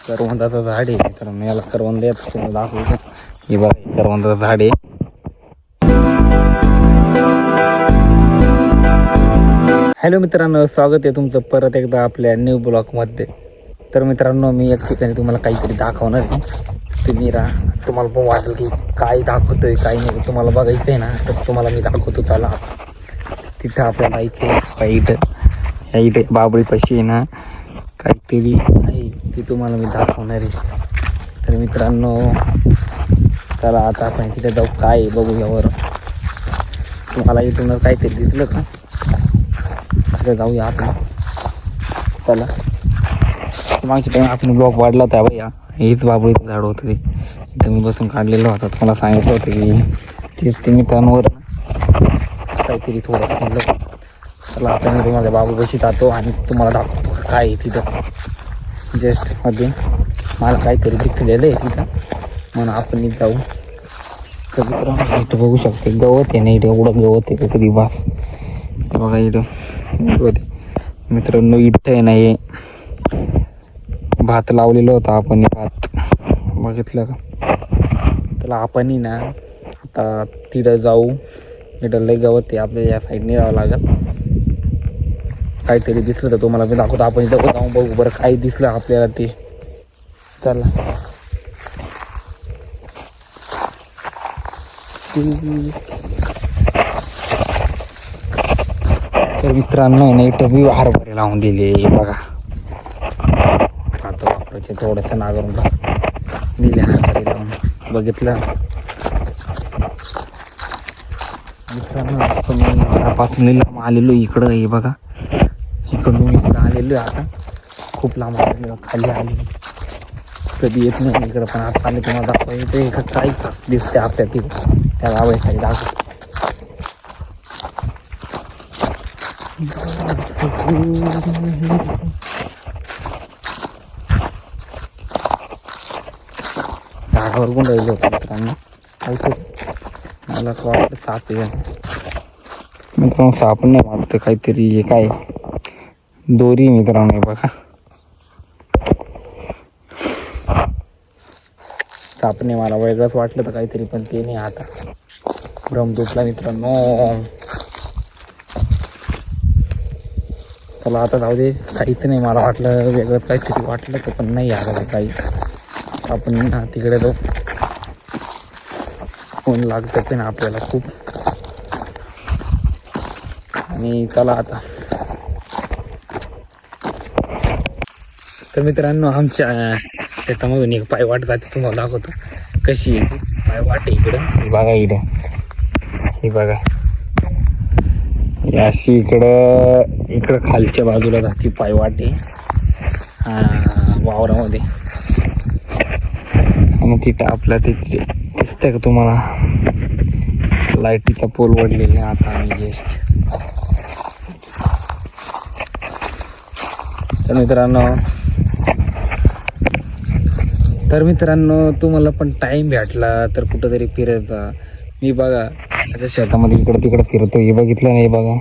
करवंदाचं झाड आहे तर मी याला करवंद येत तुम्हाला दाखवतो. हे बघा करवंदाचं झाड आहे. हॅलो मित्रांनो, स्वागत आहे तुमचं परत एकदा आपल्या न्यू ब्लॉगमध्ये. तर मित्रांनो, मी एक ठिकाणी तुम्हाला काहीतरी दाखवणार आहे. तुम्ही तुम्हाला पण वाटेल की काय दाखवतोय काय नाही, तुम्हाला बघायचं आहे ना, तर तुम्हाला मी दाखवतो. चला तिथं आपल्याला इथे बाबळीपाशी आहे ना काहीतरी आहे, ती तुम्हाला मी दाखवणार आहे. तर मित्रांनो चला आता आपण तिथे जाऊ, काय बघू यावर. तुम्हाला इथून काहीतरी दिसलं का? तिथे जाऊया आपण. चला, मागच्या टाइम आपण ब्लॉग वाढला होता भैया, हेच बाबळीचं झाड होतं ते. इथं मी बसून काढलेलं होतं. तुम्हाला सांगितलं होतं की तेच ते मित्रांवर काहीतरी थोडंसं दिलं. चला आता मी माझ्या बाबूपाशी जातो आणि तुम्हाला दाखवतो काय आहे तिथं. जस्ट मध्ये मला काहीतरी दिसलेलं आहे तिथं, म्हणून आपण जाऊ. तर मित्रांनो इथं बघू शकते गवत आहे ना, इथे एवढं गवत आहे कधी बास. बघा इथं गवत आहे मित्रांनो. इथं आहे ना हे भात लावलेलं होतं आपण, भात बघितलं का? त्याला आपण ना आता तिथं जाऊ. इथं लय गवत आहे, आपल्याला या साईडने जावं लागेल. काहीतरी दिसलं तर तुम्हाला मी दाखवतो. आपण इथं जाऊन बघू बरं काय दिसलं आपल्याला ते. चला तर मित्रांनो नाही इथं मी हरभरे लावून दिले बघा. आता वापरायचे थोडंसं नागरून दिले हरभरे लावून, बघितलं मित्रांनो. आपण घरापासून लांब आलेलो इकडं, हे बघा इकडून इकडं आलेलो आहे. आता खूप लांब आलेलो, खाली आलेलो, कधी येत नाही इकडं, पण आता आले तुम्हाला दाखवायचं इकडं काय दिसते आपल्या तिकडं त्या गावासाठी दाखव. झाडावर पण राहिले होते मित्रांनो. मला वाटतं साप आहे मित्रांनो. साप नाही वाटतं, काहीतरी हे काय दोरी मित्रांनो बघा. साप नाही, मला वेगळंच वाटलं तर काहीतरी, पण ते नाही. आता भ्रम तुटला मित्रांनो. चला आता जाऊ दे, काहीच नाही. मला वाटलं वेगळंच काहीतरी वाटलं तर, पण नाही आलं काही. आपण तिकडे जाऊ, ऊन लागतं ना आपल्याला खूप. आणि चला आता. तर मित्रांनो आमच्या शेतामधून एक पायवाट जाते, तुम्हाला दाखवतो कशी आहे पायवाट. इकडं बघा, हे बघा, अशी इकडं खालच्या बाजूला जाते पायवाट आहे वावरामध्ये. आणि तिथं आपल्या तिथे दिसतंय का तुम्हाला लाईटीचा पोल वडलेला आहे. आता आम्ही जस्ट तर मित्रांनो तुम्हाला पण टाईम भेटला तर कुठंतरी फिरायचा. मी बघा माझ्या शेतामध्ये इकडं तिकडं फिरतोय, हे बघितलं नाही बघा.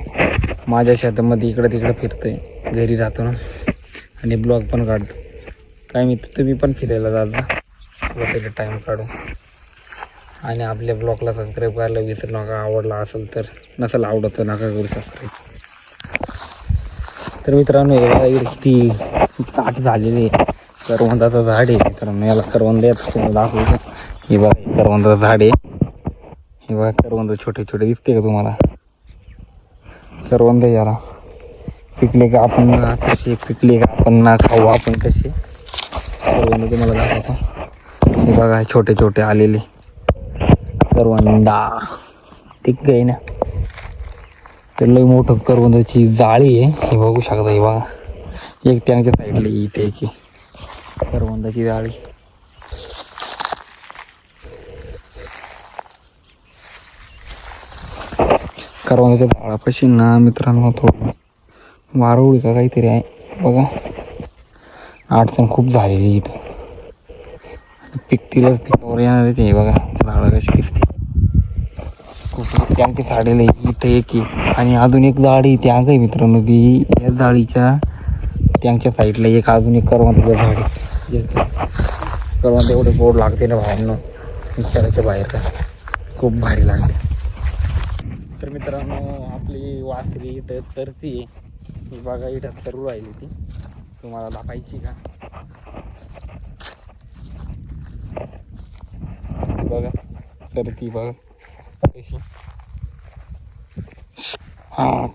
माझ्या शेतामध्ये इकडं तिकडं फिरतोय, घरी राहतो ना, आणि ब्लॉग पण काढतो. काय मित्र तुम्ही पण फिरायला जाता कुठंतरी टाईम काढू. आणि आपल्या ब्लॉगला सबस्क्राईब करायला विसरू नका. आवडला असेल तर, नसेल आवडत तर नका करू सबस्क्राईब. तर मित्रांनो हे किती ताट झालेले करवंदाचं झाड आहे. तर मी याला करवंद येत तुम्हाला दाखवतो. हे बघा करवंदाचं झाड आहे. हे बघा करवंद छोटे छोटे दिसते का तुम्हाला? करवंद याला पिकले का आपण तसे, पिकले का आपण ना खाऊ आपण कसे करवंद तुम्हाला दाखवतो. हे बघा छोटे छोटे आलेले करवंदा, ठीक आहे ना. तर लई मोठं करवंदाची जाळी आहे, हे बघू शकता. हे बघा एक त्यांच्या साईडला इथे की करवंदाची जाळी. करवंदाच्या झाडापाशी ना मित्रांनो थोडं वारुळी का काहीतरी आहे बघा. अडचण खूप झालेली इथं, पिकतीलच पिकावर येणार ते. बघा झाडं कशी दिसते, खूप त्यांची झाडेला इथं एक. आणि अजून एक झाडी त्या काही मित्रांनो, ती या झाडीच्या त्यांच्या साईडला एक अजून एक करवंदाचं झाड आहे. कळवण एवढे गोड लागते ना भावांनो, विचाराच्या बाहेर का, खूप भारी लागते. तर मित्रांनो आपली वासरी इथं चरती ही बघा, इथं चरू राहिली ती, तुम्हाला दाखवायची का बघा, चरती बघा कशी. हा